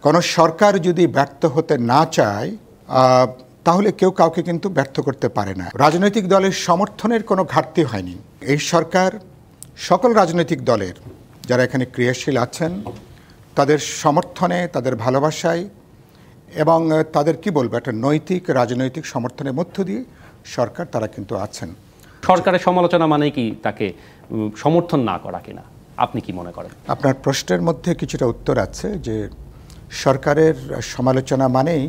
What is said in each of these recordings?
কোনো সরকার যদি ব্যর্থ হতে না চায় তাহলে কেউ কাউকে কিন্তু ব্যর্থ করতে পারে না। রাজনৈতিক দলের সমর্থনের কোনো ঘাটতি হয়নি। এই সরকার সকল রাজনৈতিক দলের যারা এখানে ক্রিয়াশীল আছেন তাদের সমর্থনে, তাদের ভালোবাসায় এবং তাদের কি বলবো একটা নৈতিক রাজনৈতিক সমর্থনের মধ্য দিয়ে সরকার তারা কিন্তু আছেন। সরকারের সমালোচনা মানে কি তাকে সমর্থন না করা কিনা, আপনি কি মনে করেন? আপনার প্রশ্নের মধ্যে কিছুটা উত্তর আছে যে সরকারের সমালোচনা মানেই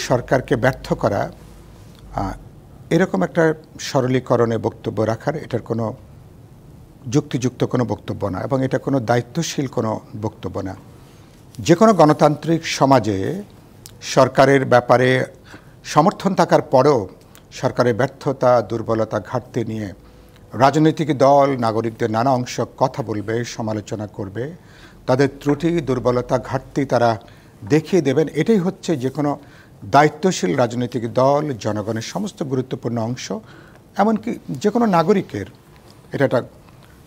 সরকারকে ব্যর্থ করা, এরকম একটা সরলীকরণে বক্তব্য রাখার এটার কোনো যুক্তিযুক্ত কোনো বক্তব্য না এবং এটা কোনো দায়িত্বশীল কোনো বক্তব্য না। যে কোনো গণতান্ত্রিক সমাজে সরকারের ব্যাপারে সমর্থন থাকার পরেও সরকারের ব্যর্থতা, দুর্বলতা, ঘাটতি নিয়ে রাজনৈতিক দল নাগরিকদের নানা অংশ কথা বলবে, সমালোচনা করবে, তাদের ত্রুটি, দুর্বলতা, ঘাটতি তারা দেখিয়ে দেবেন। এটাই হচ্ছে যে কোনো দায়িত্বশীল রাজনৈতিক দল, জনগণের সমস্ত গুরুত্বপূর্ণ অংশ, এমনকি যে কোনো নাগরিকের এটা একটা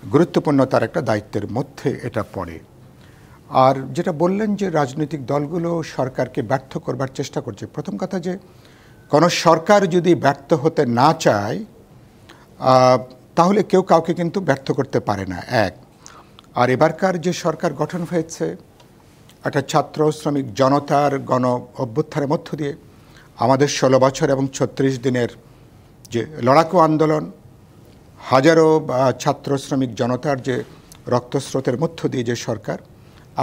গুরুত্বপূর্ণ তার একটা দায়িত্বের মধ্যে এটা পড়ে। আর যেটা বললেন যে রাজনৈতিক দলগুলো সরকারকে ব্যর্থ করবার চেষ্টা করছে, প্রথম কথা যে কোনো সরকার যদি ব্যর্থ হতে না চায় তাহলে কেউ কাউকে কিন্তু ব্যর্থ করতে পারে না, এক। আর এবারকার যে সরকার গঠন হয়েছে একটা ছাত্র শ্রমিক জনতার গণ অভ্যুত্থানের মধ্য দিয়ে আমাদের 16 বছর এবং 36 দিনের যে লড়াকু আন্দোলন, হাজারো ছাত্র শ্রমিক জনতার যে রক্তস্রোতের মধ্য দিয়ে যে সরকার,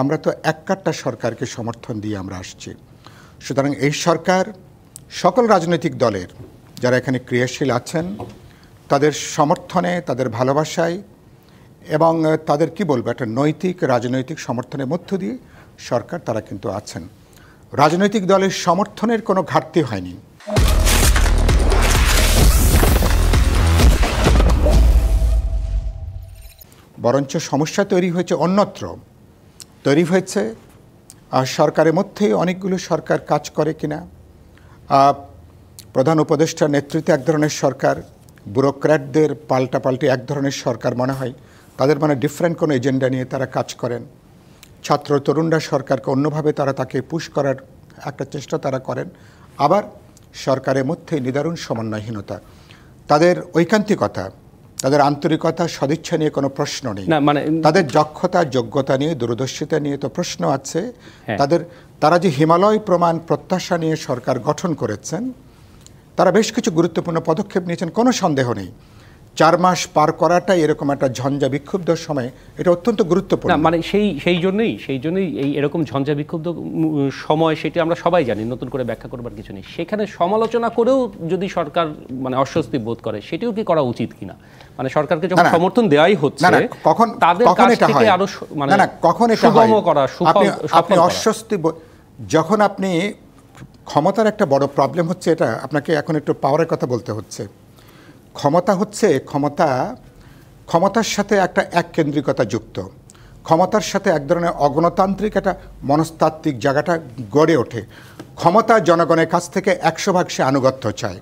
আমরা তো এককাট্টা সরকারকে সমর্থন দিয়ে আমরা আসছি। সুতরাং এই সরকার সকল রাজনৈতিক দলের যারা এখানে ক্রিয়াশীল আছেন তাদের সমর্থনে, তাদের ভালোবাসায় এবং তাদের কি বলবো একটা নৈতিক রাজনৈতিক সমর্থনের মধ্য দিয়ে সরকার তারা কিন্তু আছেন। রাজনৈতিক দলের সমর্থনের কোনো ঘাটতি হয়নি। বরঞ্চ সমস্যা তৈরি হয়েছে অন্যত্র, তৈরি হয়েছে সরকারের মধ্যে অনেকগুলো সরকার কাজ করে কিনা, প্রধান উপদেষ্টার নেতৃত্বে এক ধরনের সরকার, ব্যুরোক্র্যাটদের পাল্টাপাল্টি এক ধরনের সরকার মনে হয়, তাদের মানে ডিফারেন্ট কোনো এজেন্ডা নিয়ে তারা কাজ করেন। ছাত্র তরুণরা সরকারকে অন্যভাবে তারা তাকে পুশ করার একটা চেষ্টা তারা করেন। আবার সরকারের মধ্যে নিদারুণ সমন্বয়হীনতা, তাদের ঐকান্তিকতা, তাদের আন্তরিকতা, সদিচ্ছা নিয়ে কোনো প্রশ্ন নেই, মানে তাদের দক্ষতা, যোগ্যতা নিয়ে, দূরদর্শিতা নিয়ে তো প্রশ্ন আছে। তারা যে হিমালয় প্রমাণ প্রত্যাশা নিয়ে সরকার গঠন করেছেন, তারা বেশ কিছু গুরুত্বপূর্ণ পদক্ষেপ নিয়েছেন, কোনো সন্দেহ নেই। 4 মাস পার করাটাই এরকম একটা ঝঞ্ঝা বিক্ষুব্ধ সময়, এটা অত্যন্ত গুরুত্বপূর্ণ। মানে সেই জন্যই এই এরকম ঝঞ্ঝা বিক্ষুব্ধ সময়, সেটি আমরা সবাই জানি, নতুন করে ব্যাখ্যা করবার কিছু নেই। সেখানে সমালোচনা করেও যদি সরকার মানে অস্বস্তি বোধ করে, সেটিও কি করা উচিত কিনা? মানে সরকারকে যখন সমর্থন দেওয়াই হচ্ছে কখন এটা হয়, আরো মানে কখন এটা হয় আপনি অস্বস্তি যখন আপনি ক্ষমতার একটা বড় প্রবলেম হচ্ছে, এটা আপনাকে এখন একটু পাওয়ারের কথা বলতে হচ্ছে। ক্ষমতা হচ্ছে ক্ষমতার সাথে একটা এককেন্দ্রিকতা যুক্ত, ক্ষমতার সাথে এক ধরনের অগণতান্ত্রিক একটা মনস্তাত্ত্বিক জায়গাটা গড়ে ওঠে। ক্ষমতা জনগণের কাছ থেকে 100% সে আনুগত্য চায়।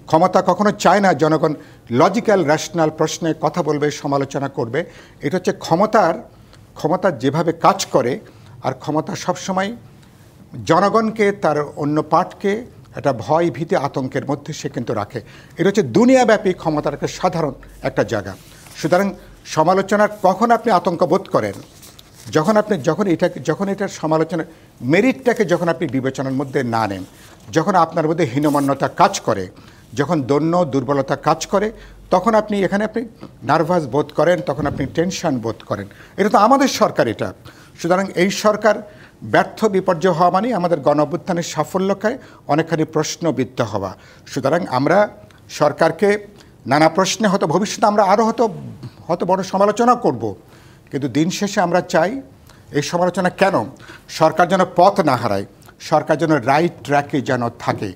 ক্ষমতা কখনো চায় না জনগণ লজিক্যাল র্যাশনাল প্রশ্নে কথা বলবে, সমালোচনা করবে। এটা হচ্ছে ক্ষমতা যেভাবে কাজ করে। আর ক্ষমতা সবসময় জনগণকে, তার অন্য পার্টকে একটা ভয়, ভীতি, আতঙ্কের মধ্যে সে কিন্তু রাখে। এটা হচ্ছে দুনিয়াব্যাপী ক্ষমতার একটা সাধারণ একটা জায়গা। সুতরাং সমালোচনার কখন আপনি আতঙ্ক বোধ করেন, যখন এটার সমালোচনার মেরিটটাকে যখন আপনি বিবেচনার মধ্যে না নেন, যখন আপনার মধ্যে হীনমন্যতা কাজ করে, যখন দৈন্য দুর্বলতা কাজ করে, তখন আপনি নার্ভাস বোধ করেন, তখন আপনি টেনশন বোধ করেন। এটা তো আমাদের সরকার এটা। সুতরাং এই সরকার ব্যর্থ, বিপর্যয় হওয়া মানে আমাদের গণঅভ্যুত্থানের সাফল্যকে অনেকখানি প্রশ্নবিদ্ধ হওয়া। সুতরাং আমরা সরকারকে নানা প্রশ্নে হয়তো ভবিষ্যতে আমরা আরও হয়তো বড় সমালোচনা করব, কিন্তু দিন শেষে আমরা চাই এই সমালোচনা কেন, সরকার যেন পথ না হারায়, সরকার যেন রাইট ট্র্যাকে যেন থাকে।